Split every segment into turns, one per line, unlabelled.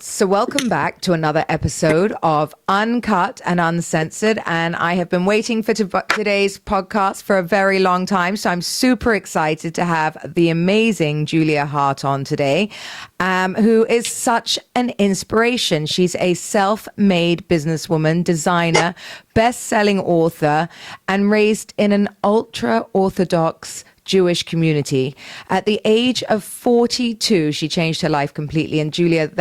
So welcome back to another episode of Uncut and Uncensored. And I have been waiting for today's podcast for a very long time. So I'm super excited to have the amazing Julia Haart on today, who is such an inspiration. She's a self-made businesswoman, designer, best-selling author, and raised in an ultra-Orthodox Jewish community. At the age of 42, she changed her life completely. And Julia,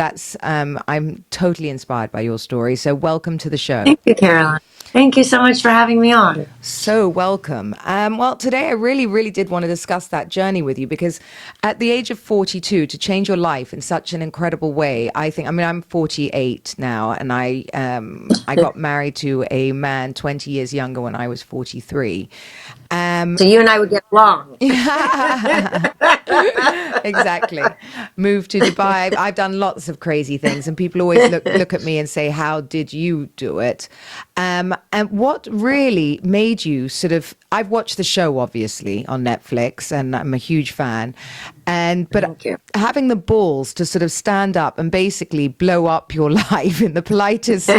I'm totally inspired by your story. So welcome to the show.
Thank you, Caroline. Thank you so much for having me on.
So welcome. Well, today I really did want to discuss that journey with you, because at the age of 42, to change your life in such an incredible way, I'm 48 now, and I got married to a man 20 years younger when I was 43.
So you and I would get along.
Exactly. Moved to Dubai. I've done lots of crazy things, and people always look at me and say, how did you do it? And what really made you I've watched the show, obviously, on Netflix, and I'm a huge fan. But having the balls to sort of stand up and basically blow up your life in the politest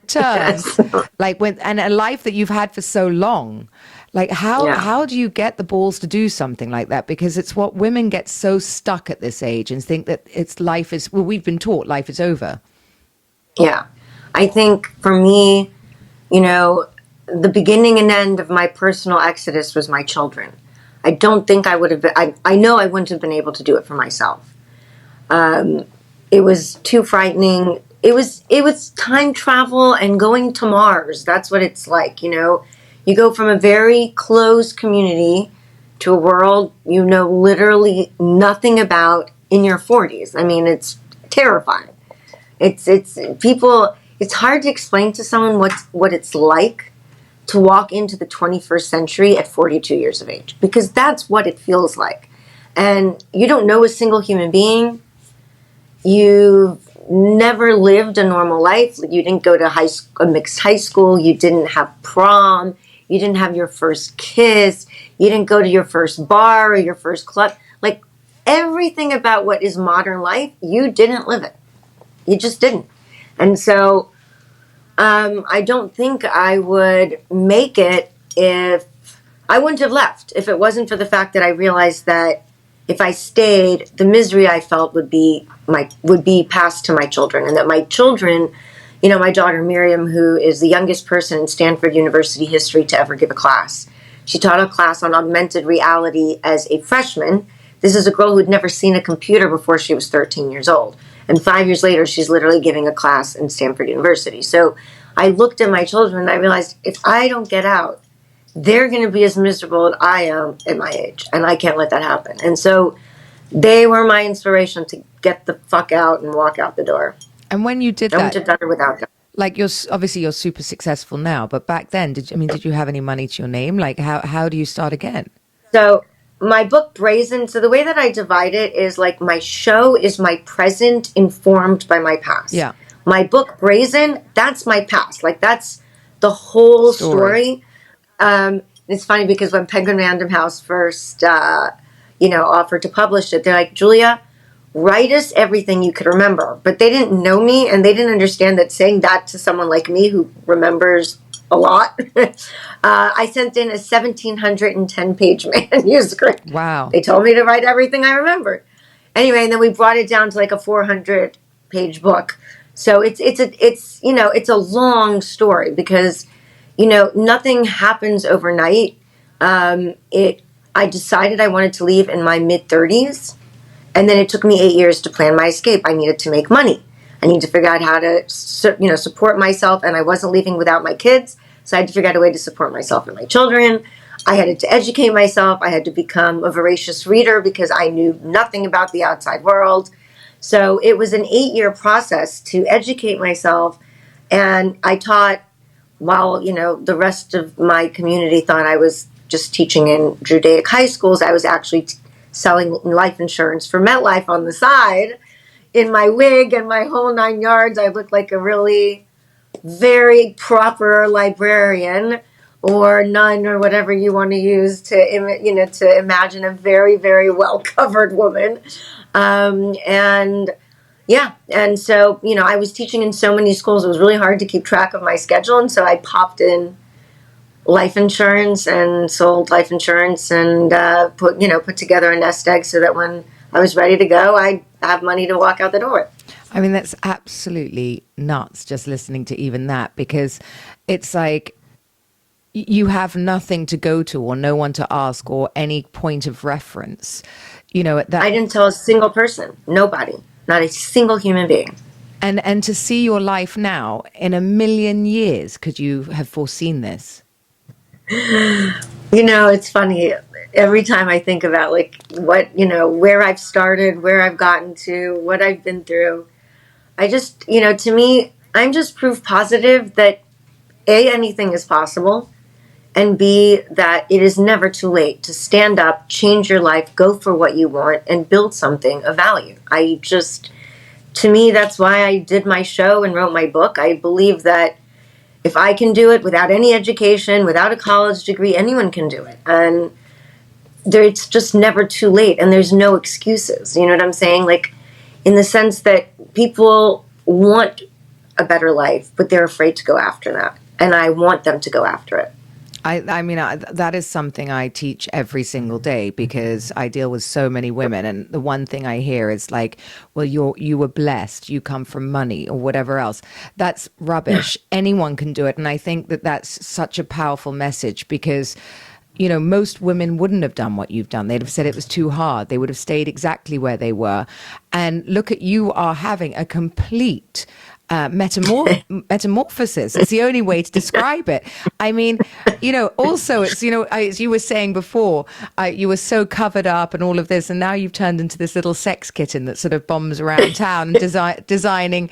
terms, and a life that you've had for so long. Like, how do you get the balls to do something like that? Because it's what women get so stuck at this age and think that we've been taught life is over.
Yeah. I think for me, the beginning and end of my personal exodus was my children. I don't think I would have been, I know I wouldn't have been able to do it for myself. It was too frightening. It was time travel and going to Mars. That's what it's like, You go from a very closed community to a world you know literally nothing about in your 40s. I mean, it's terrifying. It's hard to explain to someone what it's like to walk into the 21st century at 42 years of age, because that's what it feels like. And you don't know a single human being. You've never lived a normal life. You didn't go to a mixed high school. You didn't have prom. You didn't have your first kiss. You didn't go to your first bar or your first club. Like, everything about what is modern life, you didn't live it. You just didn't. And so I don't think I would make it if I wouldn't have left if it wasn't for the fact that I realized that if I stayed, the misery I felt would be passed to my children, and that my children, my daughter Miriam, who is the youngest person in Stanford University history to ever give a class. She taught a class on augmented reality as a freshman. This is a girl who had never seen a computer before she was 13 years old. And 5 years later, she's literally giving a class in Stanford University. So I looked at my children and I realized, if I don't get out, they're going to be as miserable as I am at my age. And I can't let that happen. And so they were my inspiration to get the fuck out and walk out the door.
And when you did
I wouldn't have done it without them.
Like, you're super successful now, but back then, did you have any money to your name? Like, how do you start again?
So my book Brazen, so the way that I divide it is like, my show is my present informed by my past.
Yeah.
My book Brazen, that's my past. Like, that's the whole story. It's funny because when Penguin Random House first, offered to publish it, they're like, Julia, write us everything you could remember. But they didn't know me, and they didn't understand that saying that to someone like me who remembers a lot. I sent in a 1,710-page manuscript.
Wow.
They told me to write everything I remembered. Anyway, and then we brought it down to like a 400-page book. So it's a long story, because nothing happens overnight. I decided I wanted to leave in my mid-30s. And then it took me 8 years to plan my escape. I needed to make money. I needed to figure out how to, support myself. And I wasn't leaving without my kids. So I had to figure out a way to support myself and my children. I had to educate myself. I had to become a voracious reader because I knew nothing about the outside world. So it was an 8-year process to educate myself. And I taught while, the rest of my community thought I was just teaching in Judaic high schools. I was actually selling life insurance for MetLife on the side in my wig and my whole 9 yards. I looked like a really very proper librarian or nun or whatever you want to use to imagine a very, very well covered woman. And Yeah. And so, I was teaching in so many schools, it was really hard to keep track of my schedule. And so I popped in life insurance and sold life insurance and put together a nest egg so that when I was ready to go, I have money to walk out the door.
I mean, that's absolutely nuts just listening to even that, because it's like you have nothing to go to or no one to ask or any point of reference, at that.
I didn't tell a single person, nobody, not a single human being.
And to see your life now in a million years, could you have foreseen this?
It's funny. Every time I think about like what, where I've started, where I've gotten to, what I've been through, I just, to me, I'm just proof positive that A, anything is possible, and B, that it is never too late to stand up, change your life, go for what you want, and build something of value. To me, that's why I did my show and wrote my book. I believe that if I can do it without any education, without a college degree, anyone can do it. And it's just never too late, and there's no excuses. You know what I'm saying? Like, in the sense that people want a better life, but they're afraid to go after that. And I want them to go after it.
I mean, that is something I teach every single day, because I deal with so many women. And the one thing I hear is like, well, you were blessed, you come from money or whatever else. That's rubbish. Anyone can do it. And I think that that's such a powerful message, because most women wouldn't have done what you've done. They'd have said it was too hard. They would have stayed exactly where they were. And look at, you are having a complete metamorphosis. It's the only way to describe it. I mean, also it's, as you were saying before, you were so covered up and all of this, and now you've turned into this little sex kitten that sort of bombs around town and designing.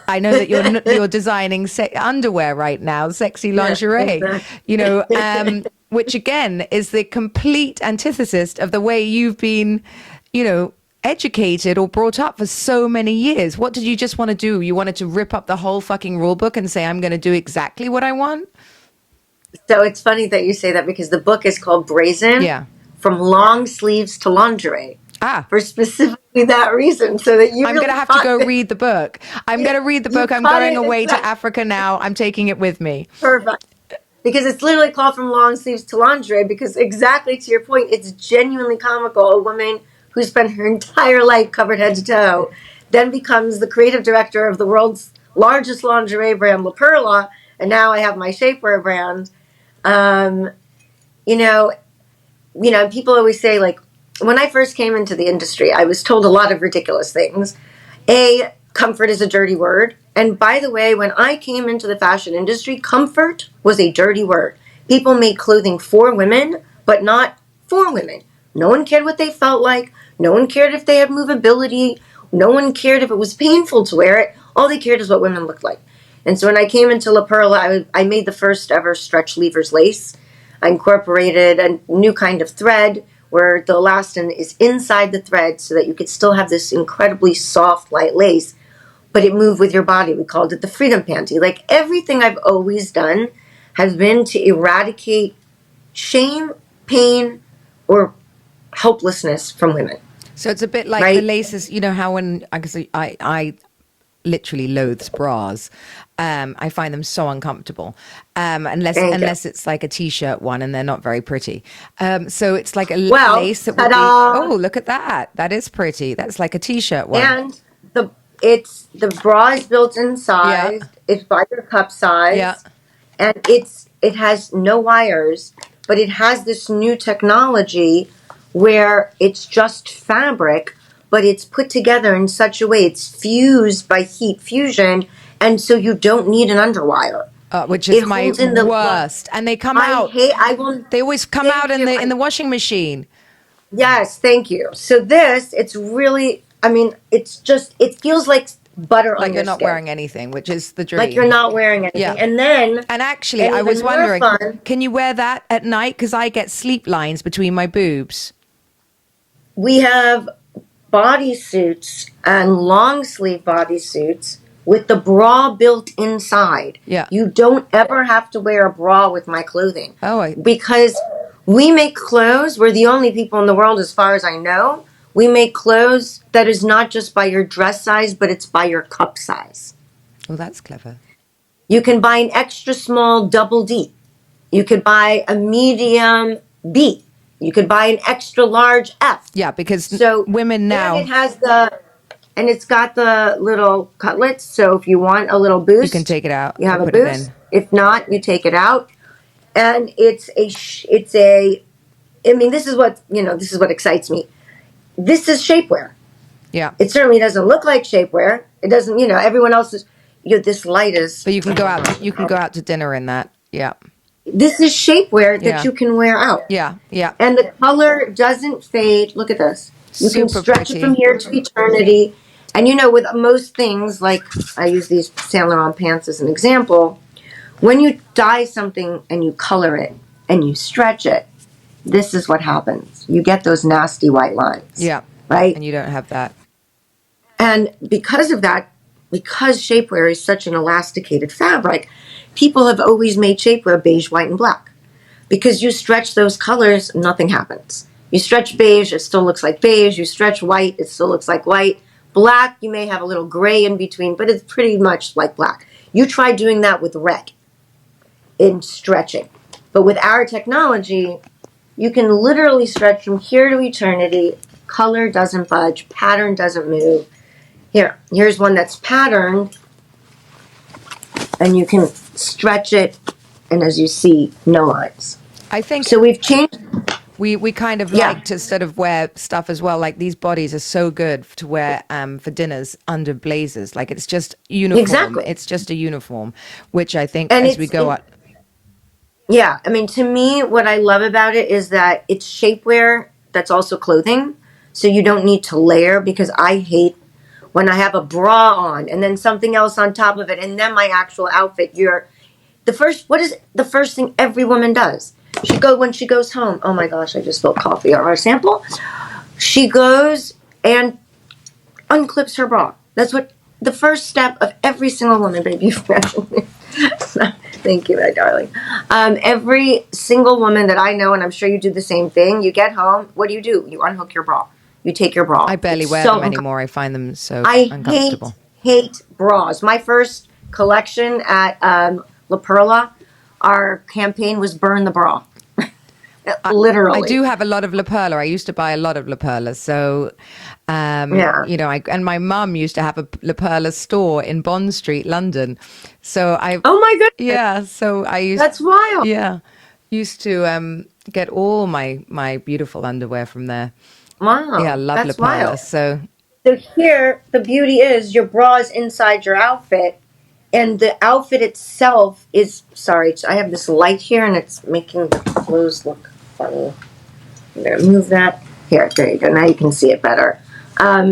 I know that you're designing underwear right now, sexy lingerie,
Yeah, exactly.
Which again is the complete antithesis of the way you've been, educated or brought up for so many years. What did you just want to do? You wanted to rip up the whole fucking rule book and say, I'm going to do exactly what I want?
So it's funny that you say that, because the book is called Brazen.
Yeah.
From long sleeves to lingerie. For specifically that reason, so that
I'm going to have to go read the book. I'm going to read the book. I'm going away to Africa now. I'm taking it with me.
Perfect. Because it's literally called From Long Sleeves to Lingerie, because exactly to your point, it's genuinely comical. A woman who spent her entire life covered head to toe then becomes the creative director of the world's largest lingerie brand, La Perla, and now I have my shapewear brand. People always say, like, when I first came into the industry, I was told a lot of ridiculous things. A, comfort is a dirty word. And by the way, when I came into the fashion industry, comfort was a dirty word. People made clothing for women, but not for women. No one cared what they felt like. No one cared if they had movability. No one cared if it was painful to wear it. All they cared is what women looked like. And so when I came into La Perla, I made the first ever stretch lever's lace. I incorporated a new kind of thread where the elastin is inside the thread so that you could still have this incredibly soft, light lace, but it moved with your body. We called it the freedom panty. Like, everything I've always done has been to eradicate shame, pain, or helplessness from women.
So it's a bit like the laces, how when I literally loathes bras. I find them so uncomfortable, unless it's like a t-shirt one, and they're not very pretty. So it's like a lace that would be. Oh, look at that! That is pretty. That's like a t-shirt one.
And the bra is built in size. Yeah. It's by your cup size.
Yeah.
And it has no wires, but it has this new technology where it's just fabric, but it's put together in such a way, it's fused by heat fusion, and so you don't need an underwire.
Which is my worst. And they come out. They always come out in the washing machine.
Yes, thank you. So it's really, it feels like butter on your skin.
Like you're not wearing anything, which is the dream.
Like you're not wearing anything. Yeah.
And actually, I was wondering, can you wear that at night? Because I get sleep lines between my boobs.
We have bodysuits and long sleeve bodysuits with the bra built inside.
Yeah.
You don't ever have to wear a bra with my clothing.
Oh.
Because we make clothes. We're the only people in the world, as far as I know, We make clothes that is not just by your dress size, but it's by your cup size.
Oh, that's clever.
You can buy an extra small double D. You could buy a medium B. You could buy an extra large F.
Yeah, because
So
women now,
and it's got the little cutlets. So if you want a little boost,
you can take it out
you have
and
a
put it
boost.
in.
If not, you take it out. And I mean, this is what excites me. This is shapewear.
Yeah.
It certainly doesn't look like shapewear. It doesn't, everyone else is, this light is.
But you can go out to dinner in that. Yeah.
This is shapewear that
Yeah.
you can wear out.
Yeah. Yeah.
And the color doesn't fade. Look at this. You can
Super
stretch it from
pretty.
here to eternity. And with most things, like I use these Saint Laurent pants as an example, when you dye something and you color it and you stretch it, this is what happens. You get those nasty white lines.
Yeah.
Right?
And you don't have that.
And because of that, because shapewear is such an elasticated fabric, people have always made shapewear beige, white, and black. Because you stretch those colors, nothing happens. You stretch beige, it still looks like beige. You stretch white, it still looks like white. Black, you may have a little gray in between, but it's pretty much like black. You try doing that with red in stretching. But with our technology, you can literally stretch from here to eternity. Color doesn't budge, pattern doesn't move. Here's one that's patterned, and you can stretch it, and as you see, no lines.
I think
so. We've changed.
We kind of like to sort of wear stuff as well. Like these bodies are so good to wear for dinners under blazers. Like it's just uniform.
Exactly.
It's just a uniform, which I think as we go up.
Yeah, I mean, to me, what I love about it is that it's shapewear that's also clothing, so you don't need to layer. Because I hate when I have a bra on and then something else on top of it, and then my actual outfit. What is the first thing every woman does? When she goes home. Oh my gosh, I just spilled coffee on our sample. She goes and unclips her bra. That's what the first step of every single woman, baby. Thank you, my darling. Every single woman that I know, and I'm sure you do the same thing. You get home. What do? You unhook your bra. You take your bra.
I barely wear them anymore. I find them so uncomfortable.
I hate bras. My first collection at La Perla, our campaign was burn the bra. Literally.
I do have a lot of La Perla. I used to buy a lot of La Perla. So, and my mum used to have a La Perla store in Bond Street, London. So
oh my goodness.
Yeah. So
that's wild.
Yeah. Used to get all my beautiful underwear from there.
Wow.
Yeah. I love La Perla.
Wild.
So
here, the beauty is your bra is inside your outfit. And the outfit itself is, sorry, I have this light here and it's making the clothes look funny. I'm going to move that. There you go. Now you can see it better.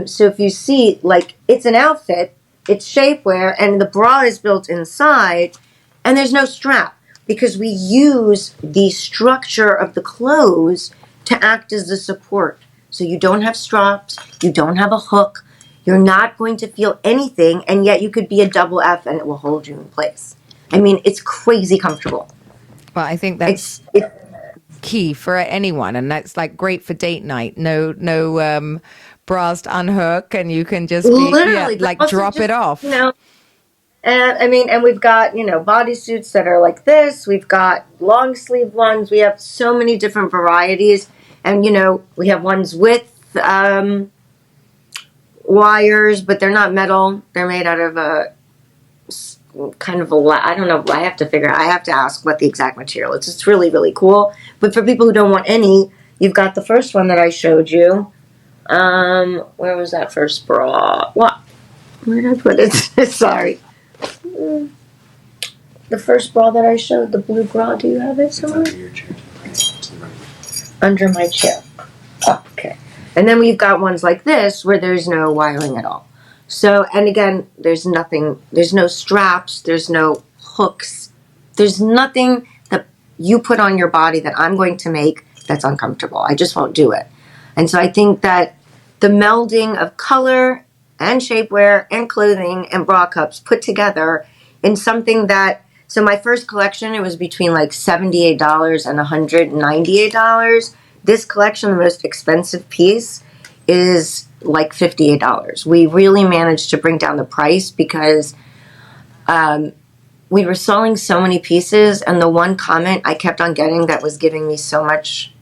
So if you see, it's an outfit, it's shapewear, and the bra is built inside, and there's no strap because we use the structure of the clothes to act as the support. So you don't have straps, you don't have a hook, you're not going to feel anything, and yet you could be a double F and it will hold you in place. I mean, it's crazy comfortable.
Well, I think that's key for anyone, and that's great for date night. No bras to unhook, and you can just drop it off.
And we've got bodysuits that are like this. We've got long sleeve ones. We have so many different varieties, and we have ones with wires, but they're not metal. They're made out of a kind of I don't know. I have to ask what the exact material is. It's really, really cool. But for people who don't want any, you've got the first one that I showed you. Where was that first bra? What? Where did I put it? Sorry. The first bra that I showed, the blue bra. Do you have it somewhere? Under your chair. Under my chair. Oh, okay. And then we've got ones like this where there's no wiring at all. So, and again, there's nothing, there's no straps, there's no hooks, there's nothing that you put on your body that I'm going to make that's uncomfortable. I just won't do it. And so I think that the melding of color and shapewear and clothing and bra cups put together in something that, so my first collection, it was between $78 and $198. This collection, the most expensive piece, is like $58. We really managed to bring down the price because we were selling so many pieces, and the one comment I kept on getting that was giving me so much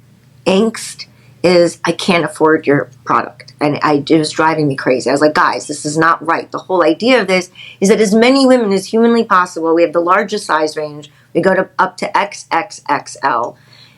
angst is, I can't afford your product. And it was driving me crazy. I was like, guys, this is not right. The whole idea of this is that as many women as humanly possible, we have the largest size range. We go to up to XXXL.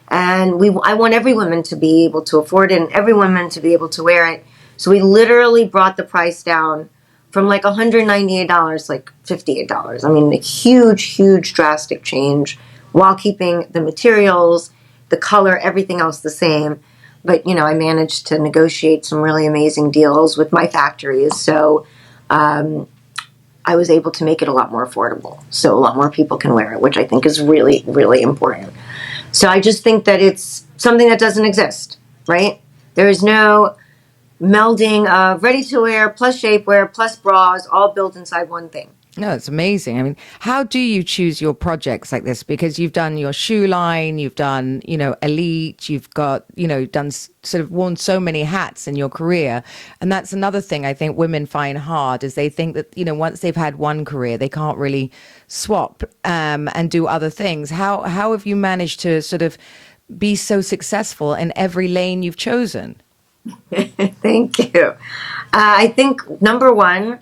And I want every woman to be able to afford it and every woman to be able to wear it. So we literally brought the price down from like $198 to like $58. I mean, a huge, huge drastic change while keeping the materials, the color, everything else the same. But, I managed to negotiate some really amazing deals with my factories. So I was able to make it a lot more affordable. So a lot more people can wear it, which I think is really, really important. So I just think that it's something that doesn't exist, right? There is no melding of ready-to-wear plus shapewear plus bras all built inside one thing.
No, it's amazing. I mean, how do you choose your projects like this? Because you've done your shoe line, you've done, Elite, you've got, done sort of worn so many hats in your career. And that's another thing I think women find hard is they think that, once they've had one career, they can't really swap and do other things. How have you managed to sort of be so successful in every lane you've chosen?
Thank you. I think number one,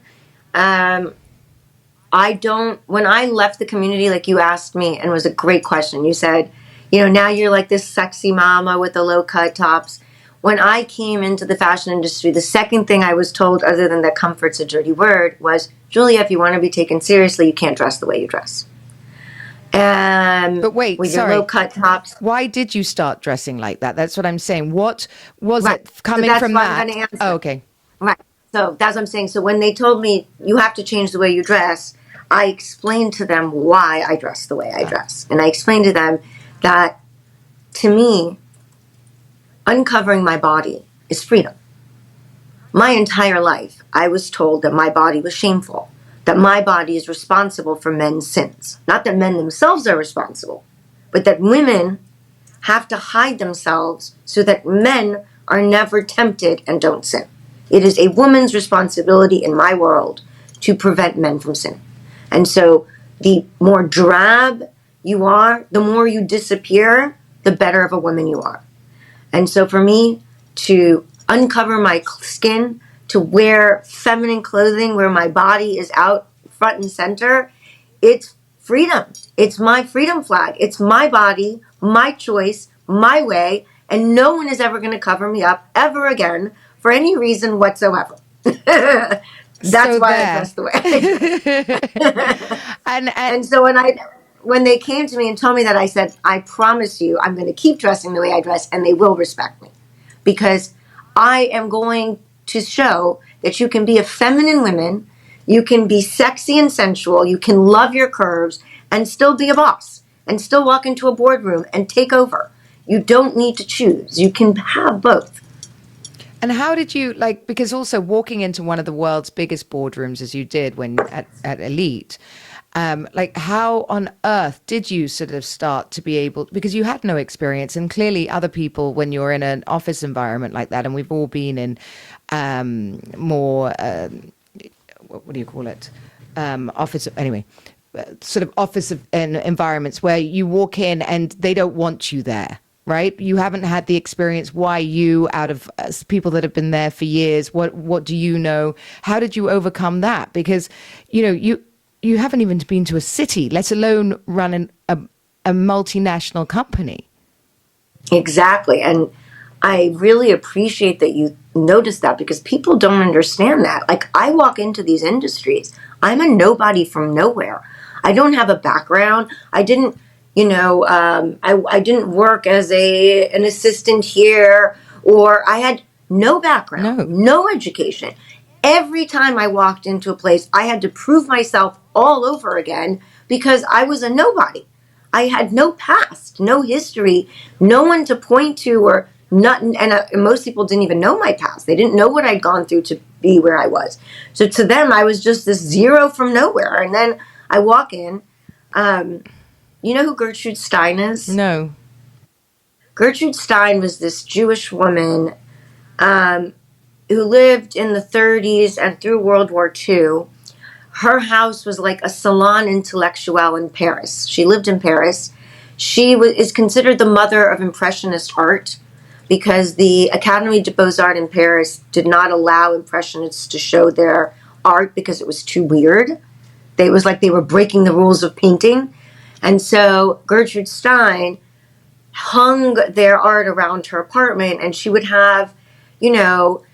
when I left the community, like you asked me, and it was a great question. You said, now you're like this sexy mama with the low cut tops. When I came into the fashion industry, the second thing I was told, other than that comfort's a dirty word, was, Julia, if you want to be taken seriously, you can't dress the way you dress.
But wait,
with
sorry.
your low cut tops.
Why did you start dressing like that? That's what I'm saying. What was
Right.
it coming
So
from
what
that?
I'm gonna answer.
Oh, okay.
Right. So that's what I'm saying. So when they told me you have to change the way you dress, I explained to them why I dress the way I dress. And I explained to them that, to me, uncovering my body is freedom. My entire life, I was told that my body was shameful, that my body is responsible for men's sins. Not that men themselves are responsible, but that women have to hide themselves so that men are never tempted and don't sin. It is a woman's responsibility in my world to prevent men from sinning. And so the more drab you are, the more you disappear, the better of a woman you are. And so for me to uncover my skin, to wear feminine clothing where my body is out front and center, it's freedom. It's my freedom flag. It's my body, my choice, my way, and no one is ever going to cover me up ever again for any reason whatsoever. That's
So
why
there.
I dress the way I do.
And
so when they came to me and told me that, I said, I promise you, I'm going to keep dressing the way I dress, and they will respect me. Because I am going to show that you can be a feminine woman, you can be sexy and sensual, you can love your curves, and still be a boss, and still walk into a boardroom and take over. You don't need to choose. You can have both.
And how did you because also walking into one of the world's biggest boardrooms as you did when at Elite, how on earth did you sort of start to be able, because you had no experience, and clearly other people, when you're in an office environment like that, and we've all been in more, what do you call it? Office, anyway, sort of office environments where you walk in and they don't want you there. Right? You haven't had the experience. Why you, out of people that have been there for years? What do you know? How did you overcome that? Because, you haven't even been to a city, let alone run a multinational company.
Exactly. And I really appreciate that you noticed that, because people don't understand that. Like, I walk into these industries, I'm a nobody from nowhere. I don't have a background. I didn't I didn't work as an assistant here, or I had no background, no education. Every time I walked into a place, I had to prove myself all over again because I was a nobody. I had no past, no history, no one to point to, or nothing. And most people didn't even know my past. They didn't know what I'd gone through to be where I was. So to them, I was just this zero from nowhere. And then I walk in. You know who Gertrude Stein is?
No.
Gertrude Stein was this Jewish woman. who lived in the 30s and through World War II, her house was like a salon intellectuelle in Paris. She lived in Paris. She is considered the mother of Impressionist art because the Académie des Beaux-Arts in Paris did not allow Impressionists to show their art because it was too weird. It was like they were breaking the rules of painting. And so Gertrude Stein hung their art around her apartment, and she would have, you know,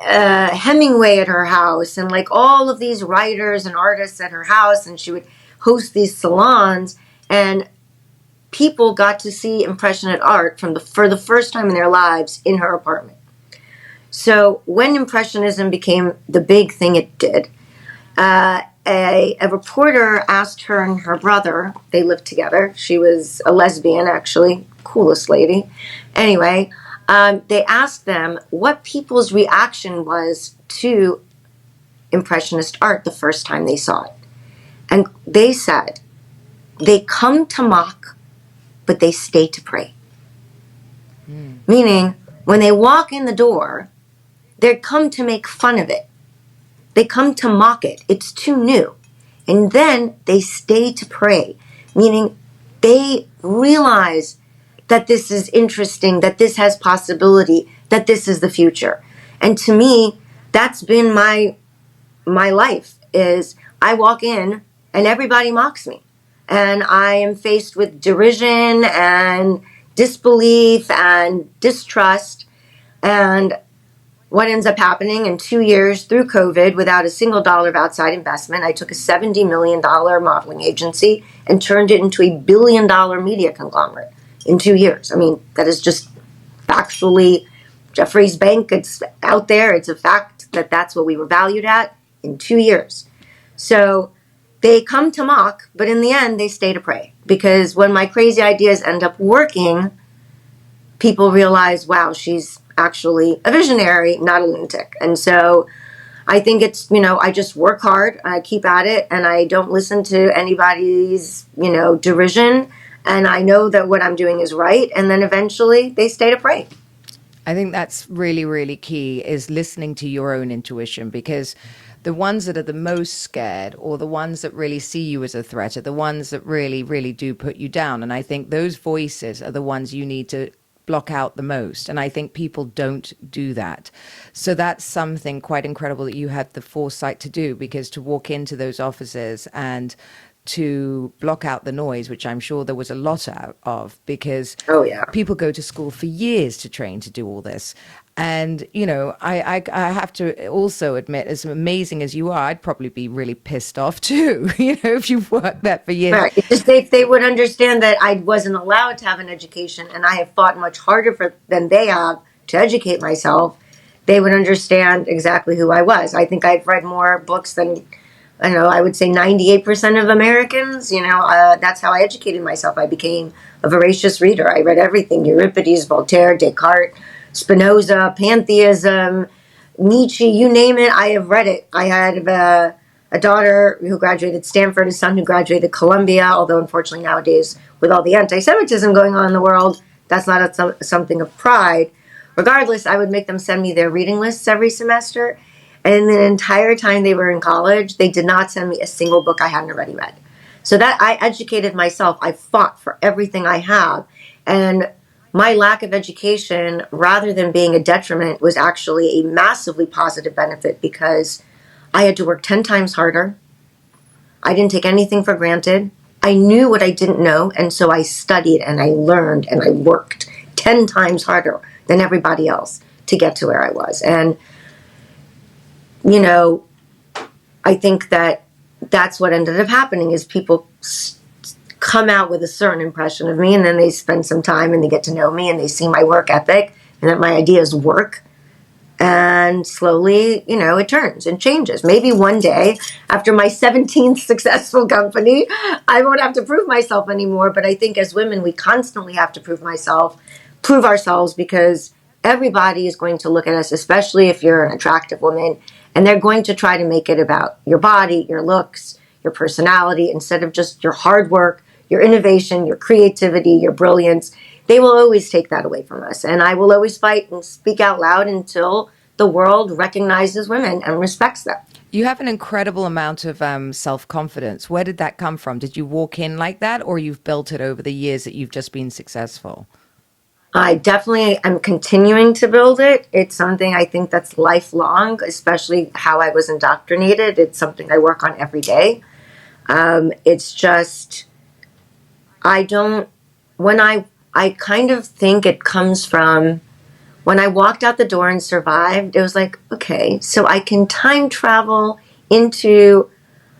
Hemingway at her house and like all of these writers and artists at her house, and she would host these salons, and people got to see Impressionist art for the first time in their lives in her apartment. So when Impressionism became the big thing it did, a reporter asked her and her brother, they lived together, she was a lesbian actually, coolest lady. Anyway, they asked them what people's reaction was to Impressionist art the first time they saw it. And they said, they come to mock, but they stay to pray. Meaning, when they walk in the door, they come to make fun of it. They come to mock it. It's too new. And then they stay to pray, meaning they realize that this is interesting, that this has possibility, that this is the future. And to me, that's been my life, is I walk in and everybody mocks me. And I am faced with derision and disbelief and distrust. And what ends up happening in 2 years through COVID, without a single dollar of outside investment, I took a $70 million modeling agency and turned it into $1 billion media conglomerate in 2 years. I mean, that is just factually Jeffrey's Bank. It's out there. It's a fact that that's what we were valued at in 2 years. So they come to mock, but in the end, they stay to pray. Because when my crazy ideas end up working, people realize, wow, she's actually a visionary, not a lunatic. And so I think it's, I just work hard, I keep at it, and I don't listen to anybody's, derision. And I know that what I'm doing is right. And then eventually they stay to pray.
I think that's really, really key, is listening to your own intuition, because the ones that are the most scared, or the ones that really see you as a threat, are the ones that really, really do put you down. And I think those voices are the ones you need to block out the most. And I think people don't do that. So that's something quite incredible that you had the foresight to do, because to walk into those offices and to block out the noise, which I'm sure there was a lot of, because people go to school for years to train to do all this. And, I have to also admit, as amazing as you are, I'd probably be really pissed off too, if you've worked that for years.
Right. Just if they would understand that I wasn't allowed to have an education, and I have fought much harder than they have to educate myself, they would understand exactly who I was. I think I've read more books than, I would say 98% of Americans. That's how I educated myself. I became a voracious reader. I read everything: Euripides, Voltaire, Descartes, Spinoza, pantheism, Nietzsche, you name it, I have read it. I had a daughter who graduated Stanford, a son who graduated Columbia, although unfortunately nowadays, with all the anti-Semitism going on in the world, that's not something of pride. Regardless, I would make them send me their reading lists every semester. And the entire time they were in college, they did not send me a single book I hadn't already read. So that I educated myself. I fought for everything I have. And my lack of education, rather than being a detriment, was actually a massively positive benefit, because I had to work 10 times harder. I didn't take anything for granted. I knew what I didn't know, and so I studied and I learned and I worked 10 times harder than everybody else to get to where I was. And, I think that that's what ended up happening, is people come out with a certain impression of me, and then they spend some time and they get to know me and they see my work ethic and that my ideas work. And slowly, it turns and changes. Maybe one day, after my 17th successful company, I won't have to prove myself anymore. But I think as women, we constantly have to prove ourselves, because everybody is going to look at us, especially if you're an attractive woman, and they're going to try to make it about your body, your looks, your personality, instead of just your hard work, your innovation, your creativity, your brilliance. They will always take that away from us. And I will always fight and speak out loud until the world recognizes women and respects them.
You have an incredible amount of self-confidence. Where did that come from? Did you walk in like that, or you've built it over the years that you've just been successful?
I definitely am continuing to build it. It's something I think that's lifelong, especially how I was indoctrinated. It's something I work on every day. It's just, I don't, when I kind of think it comes from when I walked out the door and survived, it was like, okay, so I can time travel into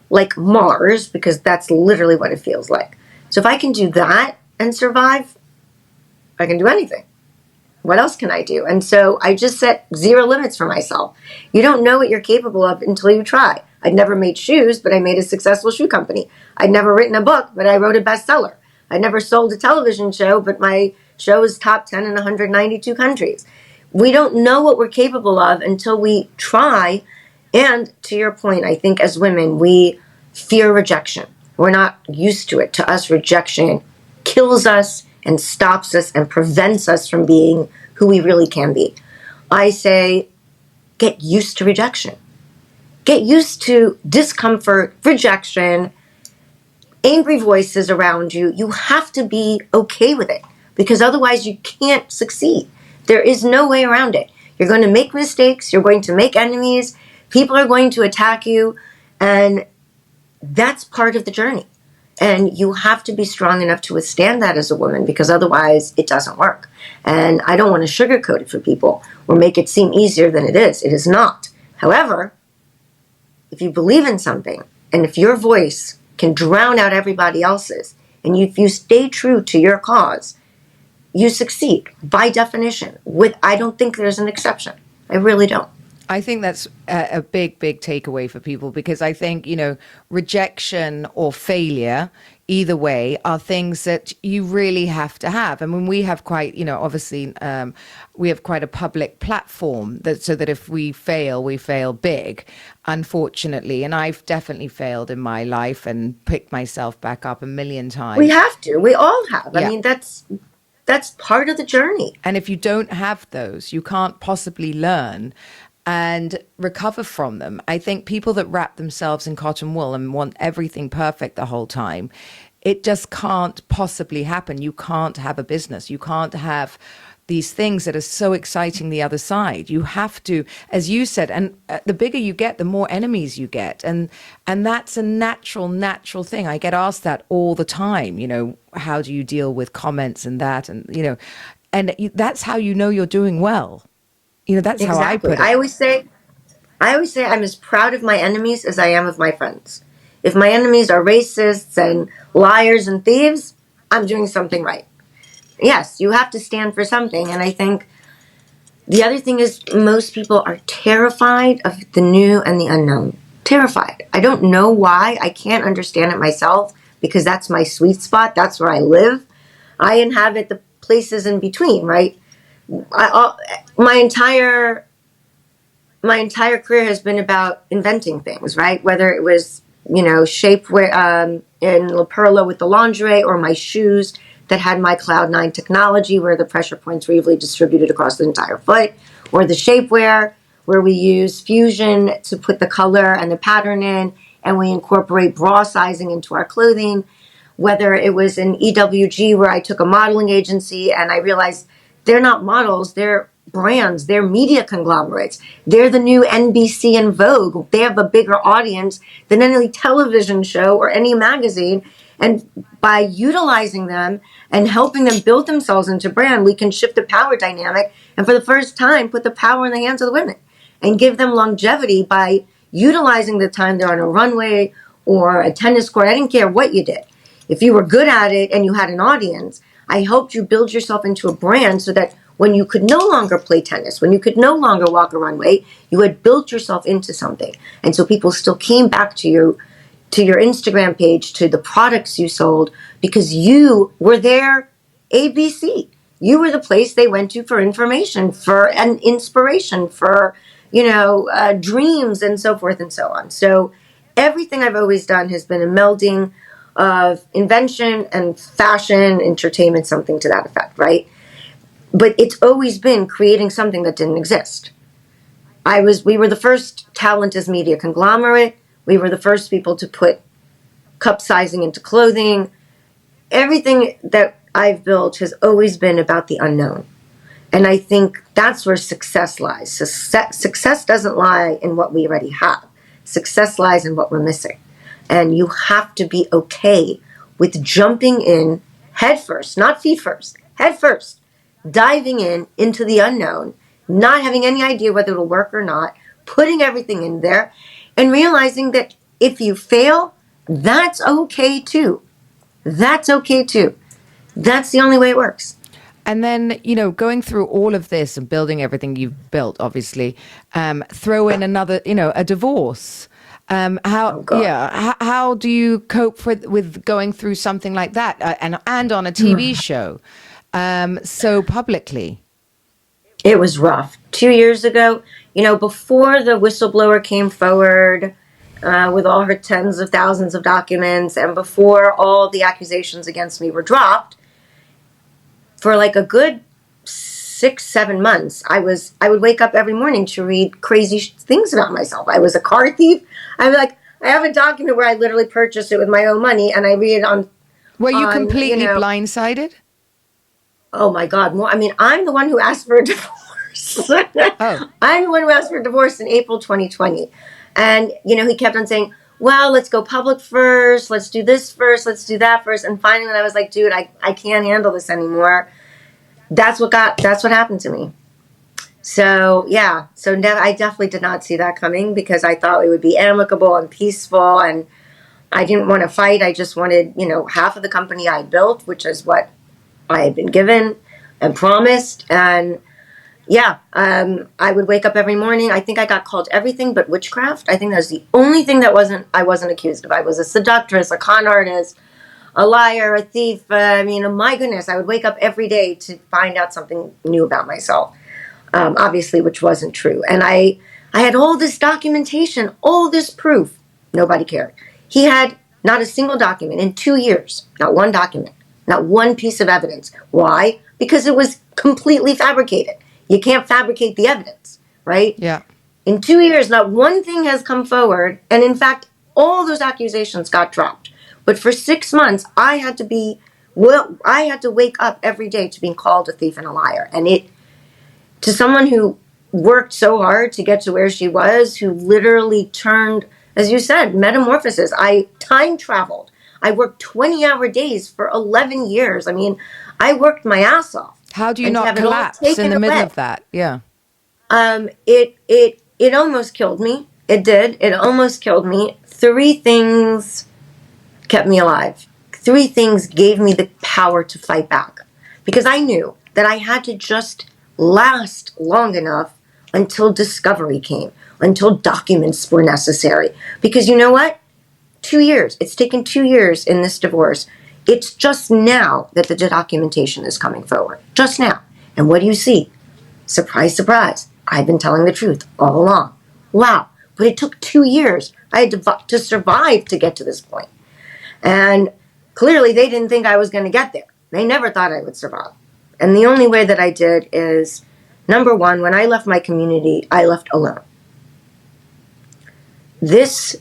like Mars, because that's literally what it feels like. So if I can do that and survive, I can do anything. What else can I do? And so I just set zero limits for myself. You don't know what you're capable of until you try. I'd never made shoes, but I made a successful shoe company. I'd never written a book, but I wrote a bestseller. I'd never sold a television show, but my show is top 10 in 192 countries. We don't know what we're capable of until we try. And to your point, I think as women, we fear rejection. We're not used to it. To us, rejection kills us and stops us and prevents us from being who we really can be. I say, get used to rejection. Get used to discomfort, rejection, angry voices around you. You have to be okay with it, because otherwise you can't succeed. There is no way around it. You're going to make mistakes. You're going to make enemies. People are going to attack you. And that's part of the journey. And you have to be strong enough to withstand that as a woman, because otherwise it doesn't work. And I don't want to sugarcoat it for people or make it seem easier than it is. It is not. However, if you believe in something, and if your voice can drown out everybody else's, and if you stay true to your cause, you succeed by definition. I don't think there's an exception. I really don't.
I think that's a big, big takeaway for people, because I think, rejection or failure, either way, are things that you really have to have. I mean, we have quite, obviously, we have quite a public platform so that if we fail big, unfortunately. And I've definitely failed in my life and picked myself back up a million times.
We have to. We all have.
Yeah.
I mean, that's part of the journey.
And if you don't have those, you can't possibly learn and recover from them. I think people that wrap themselves in cotton wool and want everything perfect the whole time, it just can't possibly happen. You can't have a business. You can't have these things that are so exciting the other side. You have to, as you said, and the bigger you get, the more enemies you get. And that's a natural thing. I get asked that all the time, how do you deal with comments and that? And, and that's how you know you're doing well. That's
Exactly.
how I put it.
I always say I'm as proud of my enemies as I am of my friends. If my enemies are racists and liars and thieves, I'm doing something right. Yes, you have to stand for something. And I think the other thing is most people are terrified of the new and the unknown. Terrified. I don't know why. I can't understand it myself, because that's my sweet spot. That's where I live. I inhabit the places in between, right? My entire career has been about inventing things, right? Whether it was, shapewear in La Perla with the lingerie, or my shoes that had my Cloud9 technology where the pressure points were evenly distributed across the entire foot, or the shapewear where we use fusion to put the color and the pattern in, and we incorporate bra sizing into our clothing. Whether it was in EWG where I took a modeling agency and I realized they're not models, they're brands, they're media conglomerates. They're the new NBC and Vogue. They have a bigger audience than any television show or any magazine. And by utilizing them and helping them build themselves into brand, we can shift the power dynamic and for the first time put the power in the hands of the women and give them longevity by utilizing the time they're on a runway or a tennis court. I didn't care what you did. If you were good at it and you had an audience, I helped you build yourself into a brand so that when you could no longer play tennis, when you could no longer walk a runway, you had built yourself into something. And so people still came back to your Instagram page, to the products you sold, because you were their ABC. You were the place they went to for information, for an inspiration, for, dreams, and so forth and so on. So everything I've always done has been a melding of invention and fashion, entertainment, something to that effect, right? But it's always been creating something that didn't exist. We were the first talent as media conglomerate. We were the first people to put cup sizing into clothing. Everything that I've built has always been about the unknown. And I think that's where success lies. Success doesn't lie in what we already have. Success lies in what we're missing. And you have to be okay with jumping in head first, not feet first, head first, diving into the unknown, not having any idea whether it'll work or not, putting everything in there, and realizing that if you fail, that's okay too. That's okay too. That's the only way it works.
And then, going through all of this and building everything you've built, obviously, throw in another, a divorce.
Oh, God.
How do you cope with going through something like that and on a TV show so publicly?
It was rough. 2 years ago, before the whistleblower came forward with all her tens of thousands of documents, and before all the accusations against me were dropped, for like a good 6-7 months, I would wake up every morning to read crazy things about myself. I was a car thief. I have a document where I literally purchased it with my own money, and I read it on.
Were you completely blindsided?
Oh my God! Well, I mean, I'm the one who asked for a divorce.
Oh.
I'm the one who asked for a divorce in April 2020, and he kept on saying, "Well, let's go public first. Let's do this first. Let's do that first." And finally, when I was like, "Dude, I can't handle this anymore," that's what happened to me. So yeah, I definitely did not see that coming, because I thought it would be amicable and peaceful, and I didn't want to fight. I just wanted, half of the company I built, which is what I had been given and promised. And yeah, I would wake up every morning. I think I got called everything but witchcraft. I think that was the only thing that I wasn't accused of. I was a seductress, a con artist, a liar, a thief. My goodness, I would wake up every day to find out something new about myself. Obviously, which wasn't true. And I had all this documentation, all this proof. Nobody cared. He had not a single document in 2 years, not one document, not one piece of evidence. Why? Because it was completely fabricated. You can't fabricate the evidence, right?
Yeah.
In 2 years, not one thing has come forward. And in fact, all those accusations got dropped. But for 6 months, I had to wake up every day to being called a thief and a liar. And to someone who worked so hard to get to where she was, who literally turned, as you said, metamorphosis. I time traveled. I worked 20-hour days for 11 years. I mean, I worked my ass off.
How do you not collapse in the middle of that? Yeah.
It almost killed me. It did. It almost killed me. 3 things kept me alive. 3 things gave me the power to fight back. Because I knew that I had to just last long enough until discovery came, until documents were necessary. Because you know what? 2 years. It's taken 2 years in this divorce. It's just now that the documentation is coming forward. Just now. And what do you see? Surprise, surprise. I've been telling the truth all along. Wow. But it took 2 years. I had to survive to get to this point. And clearly they didn't think I was going to get there. They never thought I would survive. And the only way that I did is, number one, when I left my community, I left alone. This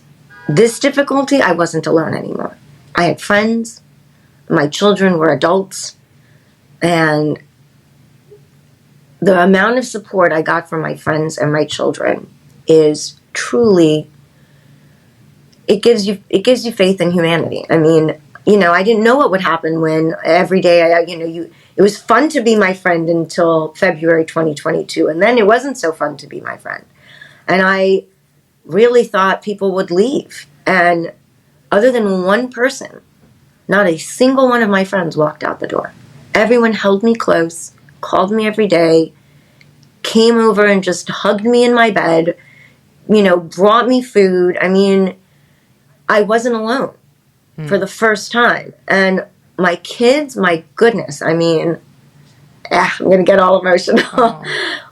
difficulty, I wasn't alone anymore. I had friends. My children were adults. And the amount of support I got from my friends and my children is truly, it gives you faith in humanity. I mean, I didn't know what would happen when every day, it was fun to be my friend until February 2022. And then it wasn't so fun to be my friend. And I really thought people would leave. And other than one person, not a single one of my friends walked out the door. Everyone held me close, called me every day, came over and just hugged me in my bed, brought me food. I mean, I wasn't alone for the first time. And my kids, my goodness, I mean, I'm going to get all emotional. Oh.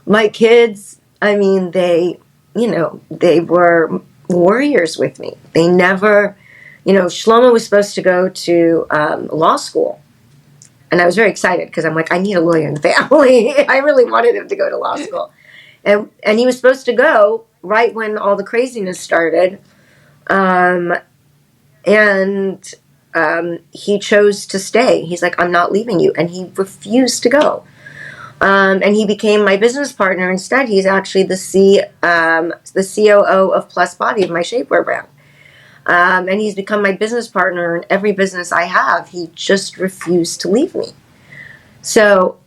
My kids, I mean, they were warriors with me. They never, Shlomo was supposed to go to law school. And I was very excited because I'm like, I need a lawyer in the family. I really wanted him to go to law school. And he was supposed to go right when all the craziness started. And he chose to stay. He's like, I'm not leaving you. And he refused to go. And he became my business partner instead. He's actually the COO of Plus Body, of my shapewear brand. And he's become my business partner in every business I have. He just refused to leave me. So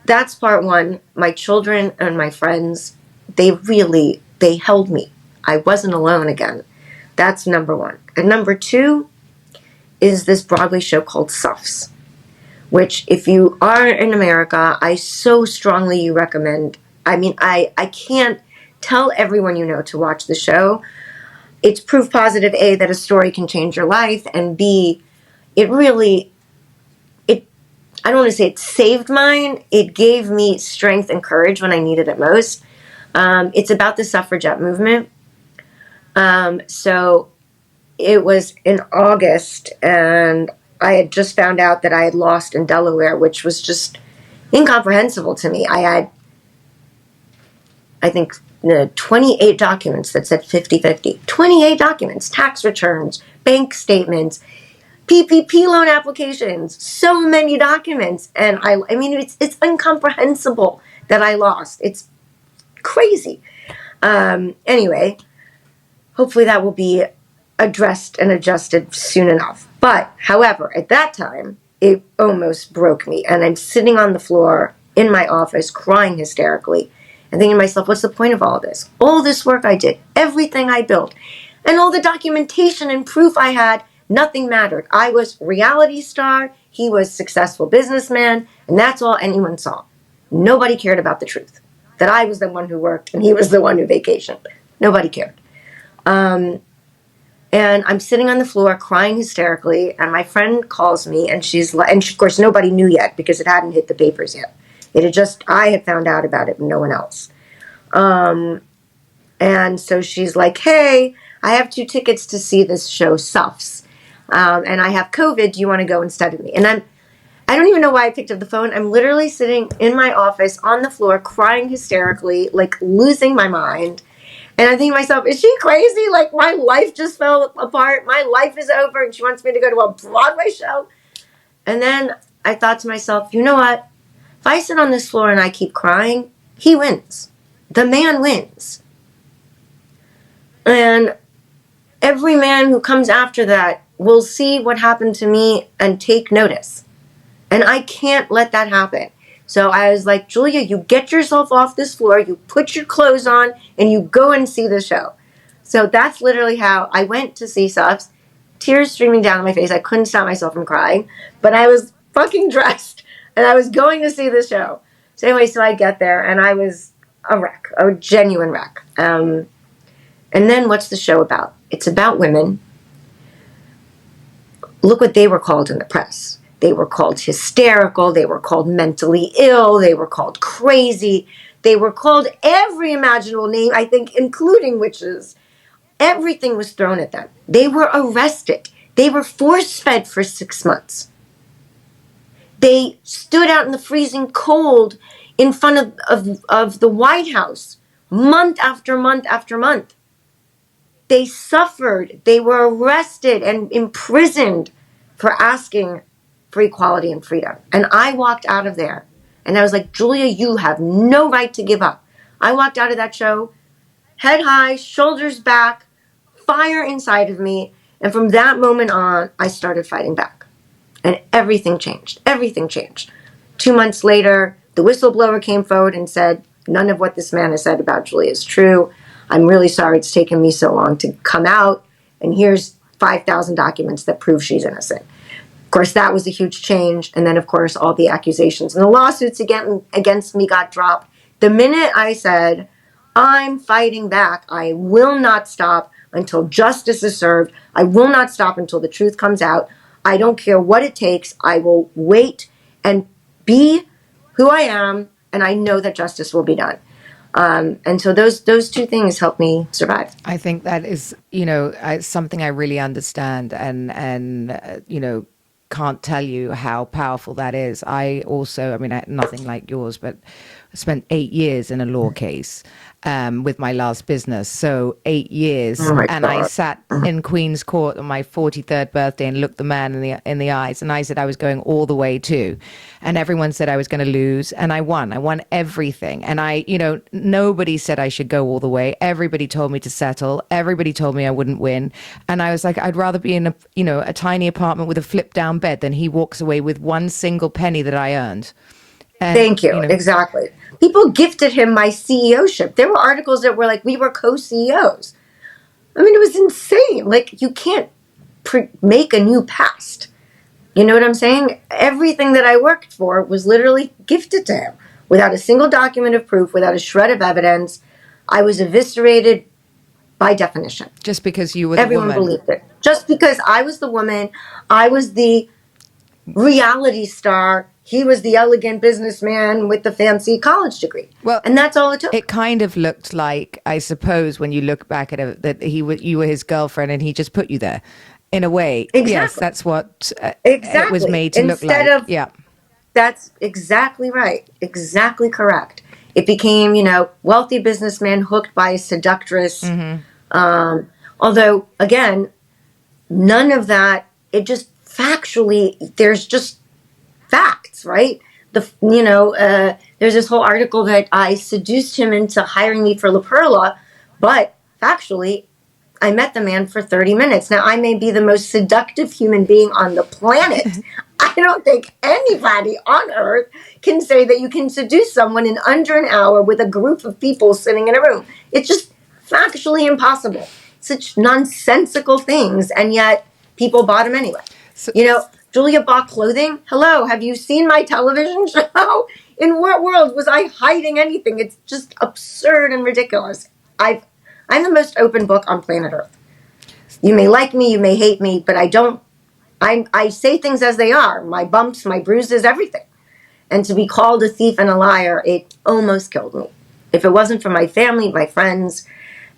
that's part one. My children and my friends, they held me. I wasn't alone again. That's number one. And number two is this Broadway show called Suffs, which if you are in America, I so strongly recommend. I mean, I can't tell everyone you know to watch the show. It's proof positive, A, that a story can change your life, and B, it I don't want to say it saved mine. It gave me strength and courage when I needed it most. It's about the suffragette movement. So it was in August, and I had just found out that I had lost in Delaware, which was just incomprehensible to me. I had, I think, 28 documents that said 50-50. 28 documents, tax returns, bank statements, PPP loan applications, so many documents. And I mean, it's incomprehensible that I lost. It's crazy. Anyway, hopefully that will be addressed and adjusted soon enough. But, however, at that time, it almost broke me. And I'm sitting on the floor in my office crying hysterically and thinking to myself, what's the point of all this? All this work I did, everything I built, and all the documentation and proof I had, nothing mattered. I was reality star, he was successful businessman, and that's all anyone saw. Nobody cared about the truth, that I was the one who worked and he was the one who vacationed. Nobody cared. And I'm sitting on the floor crying hysterically, and my friend calls me, and she's like, and of course nobody knew yet because it hadn't hit the papers yet. I had found out about it, but no one else. And so she's like, hey, I have 2 tickets to see this show, Suffs. And I have COVID. Do you want to go instead of me? And I don't even know why I picked up the phone. I'm literally sitting in my office on the floor crying hysterically, like losing my mind. And I'm thinking to myself, is she crazy? Like, my life just fell apart. My life is over, and she wants me to go to a Broadway show. And then I thought to myself, you know what? If I sit on this floor and I keep crying, he wins. The man wins. And every man who comes after that will see what happened to me and take notice. And I can't let that happen. So I was like, Julia, you get yourself off this floor, you put your clothes on, and you go and see the show. So that's literally how I went to see Suffs, tears streaming down my face. I couldn't stop myself from crying, but I was fucking dressed, and I was going to see the show. So anyway, so I get there, and I was a wreck, a genuine wreck. And then what's the show about? It's about women. Look what they were called in the press. They were called hysterical. They were called mentally ill. They were called crazy. They were called every imaginable name, I think, including witches. Everything was thrown at them. They were arrested. They were force-fed for 6 months. They stood out in the freezing cold in front of the White House month after month after month. They suffered. They were arrested and imprisoned for asking for equality and freedom. And I walked out of there and I was like, Julia, you have no right to give up. I walked out of that show, head high, shoulders back, fire inside of me. And from that moment on, I started fighting back. And everything changed. Everything changed. 2 months later, the whistleblower came forward and said, none of what this man has said about Julia is true. I'm really sorry it's taken me so long to come out. And here's 5,000 documents that prove she's innocent. Of course, that was a huge change. And then, of course, all the accusations and the lawsuits against me got dropped. The minute I said, I'm fighting back, I will not stop until justice is served. I will not stop until the truth comes out. I don't care what it takes. I will wait and be who I am, and I know that justice will be done. And so those 2 things helped me survive.
I think that is, something I really understand and can't tell you how powerful that is. I had nothing like yours, but spent 8 years in a law case with my last business. So 8 years.
Oh my
And I
God.
sat in Queen's Court on my 43rd birthday and looked the man in the eyes. And I said I was going all the way too. And everyone said I was going to lose. And I won. I won everything. And nobody said I should go all the way. Everybody told me to settle. Everybody told me I wouldn't win. And I was like, I'd rather be in a tiny apartment with a flip down bed than he walks away with one single penny that I earned. And,
Thank you. Exactly. People gifted him my CEO-ship. There were articles that were like, we were co-CEOs. I mean, it was insane. Like, you can't make a new past. You know what I'm saying? Everything that I worked for was literally gifted to him without a single document of proof, without a shred of evidence. I was eviscerated by definition.
Just because you were
Everyone
the woman.
believed it. Just because I was the woman, I was the reality star. He was the elegant businessman with the fancy college degree.
Well,
and that's all it took.
It kind of looked like, I suppose, when you look back at it, that you were his girlfriend and he just put you there. In a way,
Exactly.
Yes, that's what
exactly.
it was made to look like. Yeah,
That's exactly right. Exactly correct. It became, wealthy businessman hooked by a seductress.
Mm-hmm.
Although, again, none of that. It just factually, there's just facts, right? There's this whole article that I seduced him into hiring me for La Perla, but factually, I met the man for 30 minutes. Now, I may be the most seductive human being on the planet. I don't think anybody on earth can say that you can seduce someone in under an hour with a group of people sitting in a room. It's just factually impossible. Such nonsensical things, and yet people bought them anyway. So, Julia bought clothing. Hello, have you seen my television show? In what world was I hiding anything? It's just absurd and ridiculous. I'm the most open book on planet Earth. You may like me, you may hate me, but I say things as they are. My bumps, my bruises, everything. And to be called a thief and a liar, it almost killed me. If it wasn't for my family, my friends,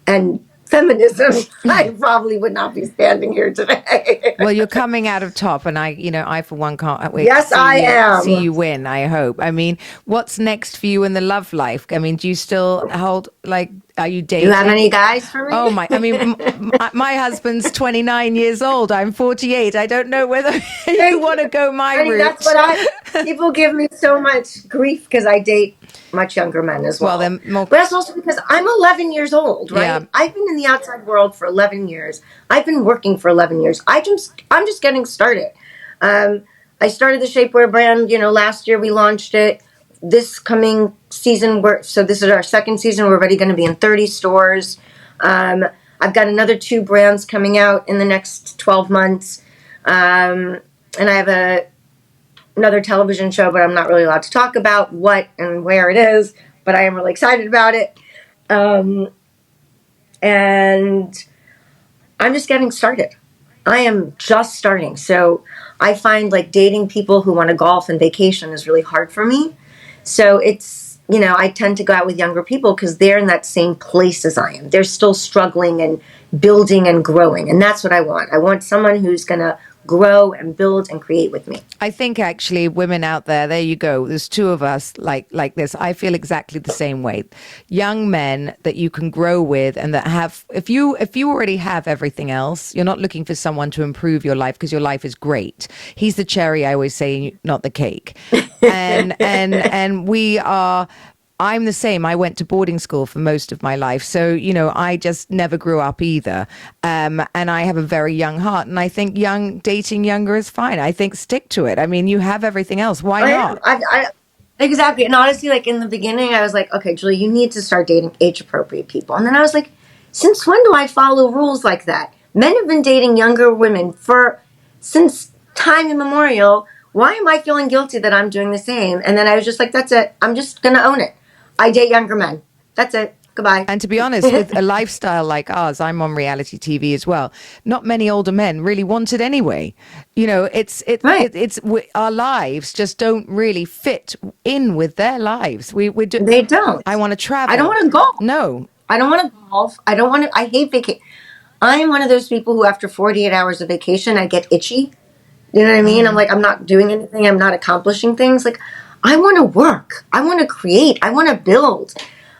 and feminism, I probably would not be standing here today.
Well, you're coming out of top, and I for one can't wait
yes,
to see you win, I hope. I mean, what's next for you in the love life? I mean, do you still hold, are you dating?
Do you have any guys for me?
Oh, my husband's 29 years old. I'm 48. I don't know whether you want to go my route.
That's what people give me so much grief because I date much younger men as well. But that's also because I'm 11 years old, right? Yeah. I've been in the outside world for 11 years. I've been working for 11 years. I'm just getting started. I started the shapewear brand, last year we launched it. This coming season, so this is our second season. We're already going to be in 30 stores. I've got another 2 brands coming out in the next 12 months. And I have another television show, but I'm not really allowed to talk about what and where it is, but I am really excited about it. And I'm just getting started. I am just starting. So I find dating people who want to golf and vacation is really hard for me. So it's, I tend to go out with younger people because they're in that same place as I am. They're still struggling and building and growing. And that's what I want. I want someone who's going to grow and build and create with me.
I think actually women out there you go. There's 2 of us like this. I feel exactly the same way. Young men that you can grow with and that have, if you already have everything else, you're not looking for someone to improve your life because your life is great. He's the cherry, I always say, not the cake. And we are, I'm the same. I went to boarding school for most of my life. So, I just never grew up either. And I have a very young heart. And I think dating younger is fine. I think stick to it. I mean, you have everything else. Why not?
Exactly. And honestly, in the beginning, I was like, okay, Julie, you need to start dating age-appropriate people. And then I was like, since when do I follow rules like that? Men have been dating younger women since time immemorial. Why am I feeling guilty that I'm doing the same? And then I was just like, that's it. I'm just going to own it. I date younger men. That's it. Goodbye.
And to be honest, with a lifestyle like ours, I'm on reality TV as well. Not many older men really want it anyway. It's our lives just don't really fit in with their lives. They
don't.
I want to travel.
I don't want to golf.
No.
I don't want to golf. I hate vacation. I am one of those people who after 48 hours of vacation, I get itchy. You know what I mean? I'm like, I'm not doing anything. I'm not accomplishing things. I want to work. I want to create. I want to build.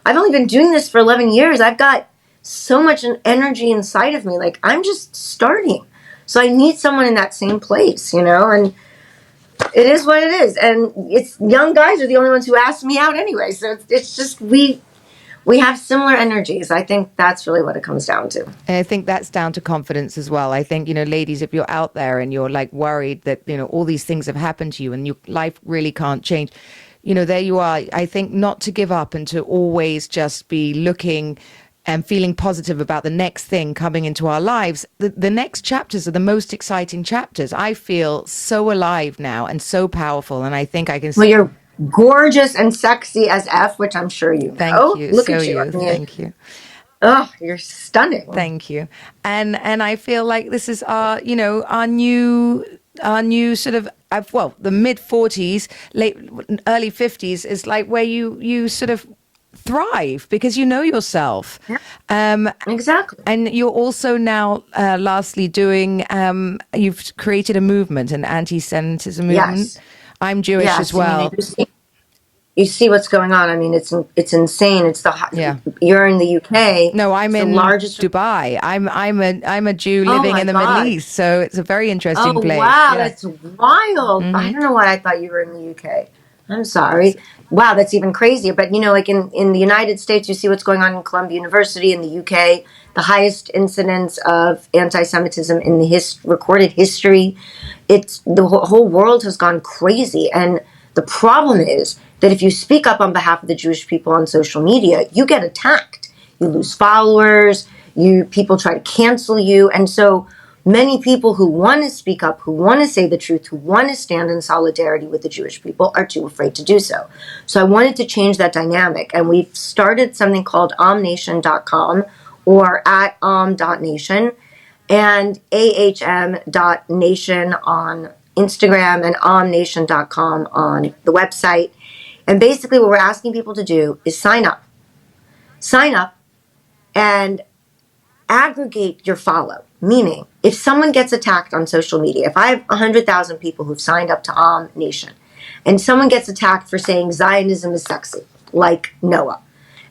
I've only been doing this for 11 years. I've got so much energy inside of me. Like, I'm just starting. So I need someone in that same place, you know, and it is what it is. And it's young guys are the only ones who ask me out anyway. So it's just, we have similar energies. I think that's really what it comes down to.
And I think that's down to confidence as well. I think, you know, ladies, if you're out there and you're like worried that, you know, all these things have happened to you and your life really can't change, you know, there you are. I think not to give up and to always just be looking and feeling positive about the next thing coming into our lives. The next chapters are the most exciting chapters. I feel so alive now and so powerful. And I think I can...
Well, you're gorgeous and sexy as F, which I'm sure you know.
Thank you.
Look
So
at you.
you. Thank you.
Oh, you're stunning.
Thank you. And I feel like this is our, you know, our new sort of, well, the mid 40s, early 50s is like where you sort of thrive because you know yourself.
Yeah. Exactly.
And you're also now, lastly, doing, you've created a movement, an anti-Semitism movement.
Yes.
I'm Jewish as well.
You see what's going on. I mean, it's insane. It's you're in the UK.
No, I'm in
largest
Dubai. I'm a Jew living in the Middle East, so it's a very interesting place.
Oh wow, that's wild. Mm-hmm. I don't know why I thought you were in the UK. I'm sorry. Wow, that's even crazier. But you know, like in the United States, you see what's going on in Columbia University. In the UK, the highest incidence of anti-Semitism in the recorded history. It's the whole world has gone crazy, and the problem is that if you speak up on behalf of the Jewish people on social media, you get attacked. You lose followers. People try to cancel you, and so many people who want to speak up, who want to say the truth, who want to stand in solidarity with the Jewish people are too afraid to do so. So I wanted to change that dynamic, and we've started something called omnation.com or at om.nation and ahm.nation on Instagram and omnation.com on the website. And basically what we're asking people to do is sign up and aggregate your follow. Meaning, if someone gets attacked on social media, if I have 100,000 people who've signed up to Om Nation, and someone gets attacked for saying Zionism is sexy, like Noah,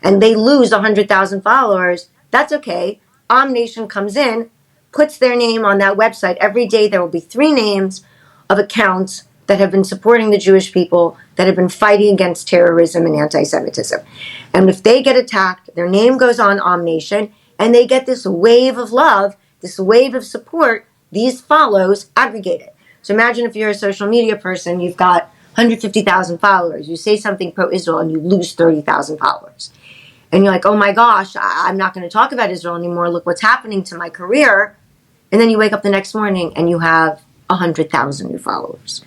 and they lose 100,000 followers, that's okay. Om Nation comes in, puts their name on that website. Every day there will be 3 names of accounts that have been supporting the Jewish people, that have been fighting against terrorism and anti-Semitism. And if they get attacked, their name goes on Om Nation, and they get this wave of love, this wave of support, these follows aggregated. So imagine if you're a social media person, you've got 150,000 followers. You say something pro-Israel and you lose 30,000 followers. And you're like, oh my gosh, I'm not going to talk about Israel anymore. Look what's happening to my career. And then you wake up the next morning and you have 100,000 new followers.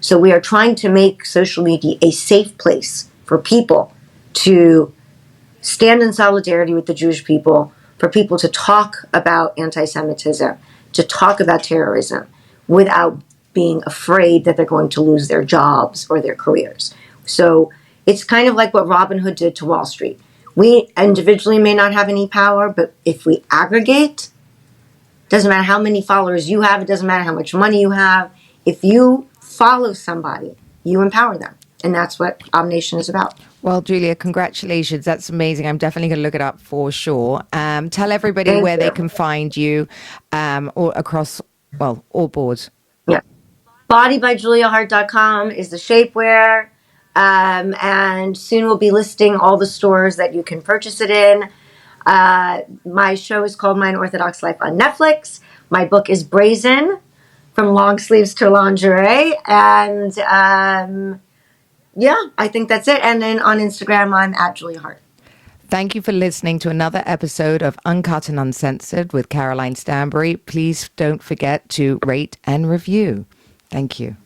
So we are trying to make social media a safe place for people to stand in solidarity with the Jewish people, for people to talk about anti-Semitism, to talk about terrorism without being afraid that they're going to lose their jobs or their careers. So it's kind of like what Robin Hood did to Wall Street. We individually may not have any power, but if we aggregate, doesn't matter how many followers you have, it doesn't matter how much money you have, if you follow somebody, you empower them. And that's what Omnation is about.
Well, Julia, congratulations. That's amazing. I'm definitely going to look it up for sure. Tell everybody
Thank
where
you.
they can find you or across, well, all boards.
Yeah. Bodybyjuliahaart.com is the shapewear. And soon we'll be listing all the stores that you can purchase it in. My show is called My Unorthodox Life on Netflix. My book is Brazen, From Long Sleeves to Lingerie. And yeah, I think that's it. And then on Instagram, I'm at Julia Haart.
Thank you for listening to another episode of Uncut and Uncensored with Caroline Stanbury. Please don't forget to rate and review. Thank you.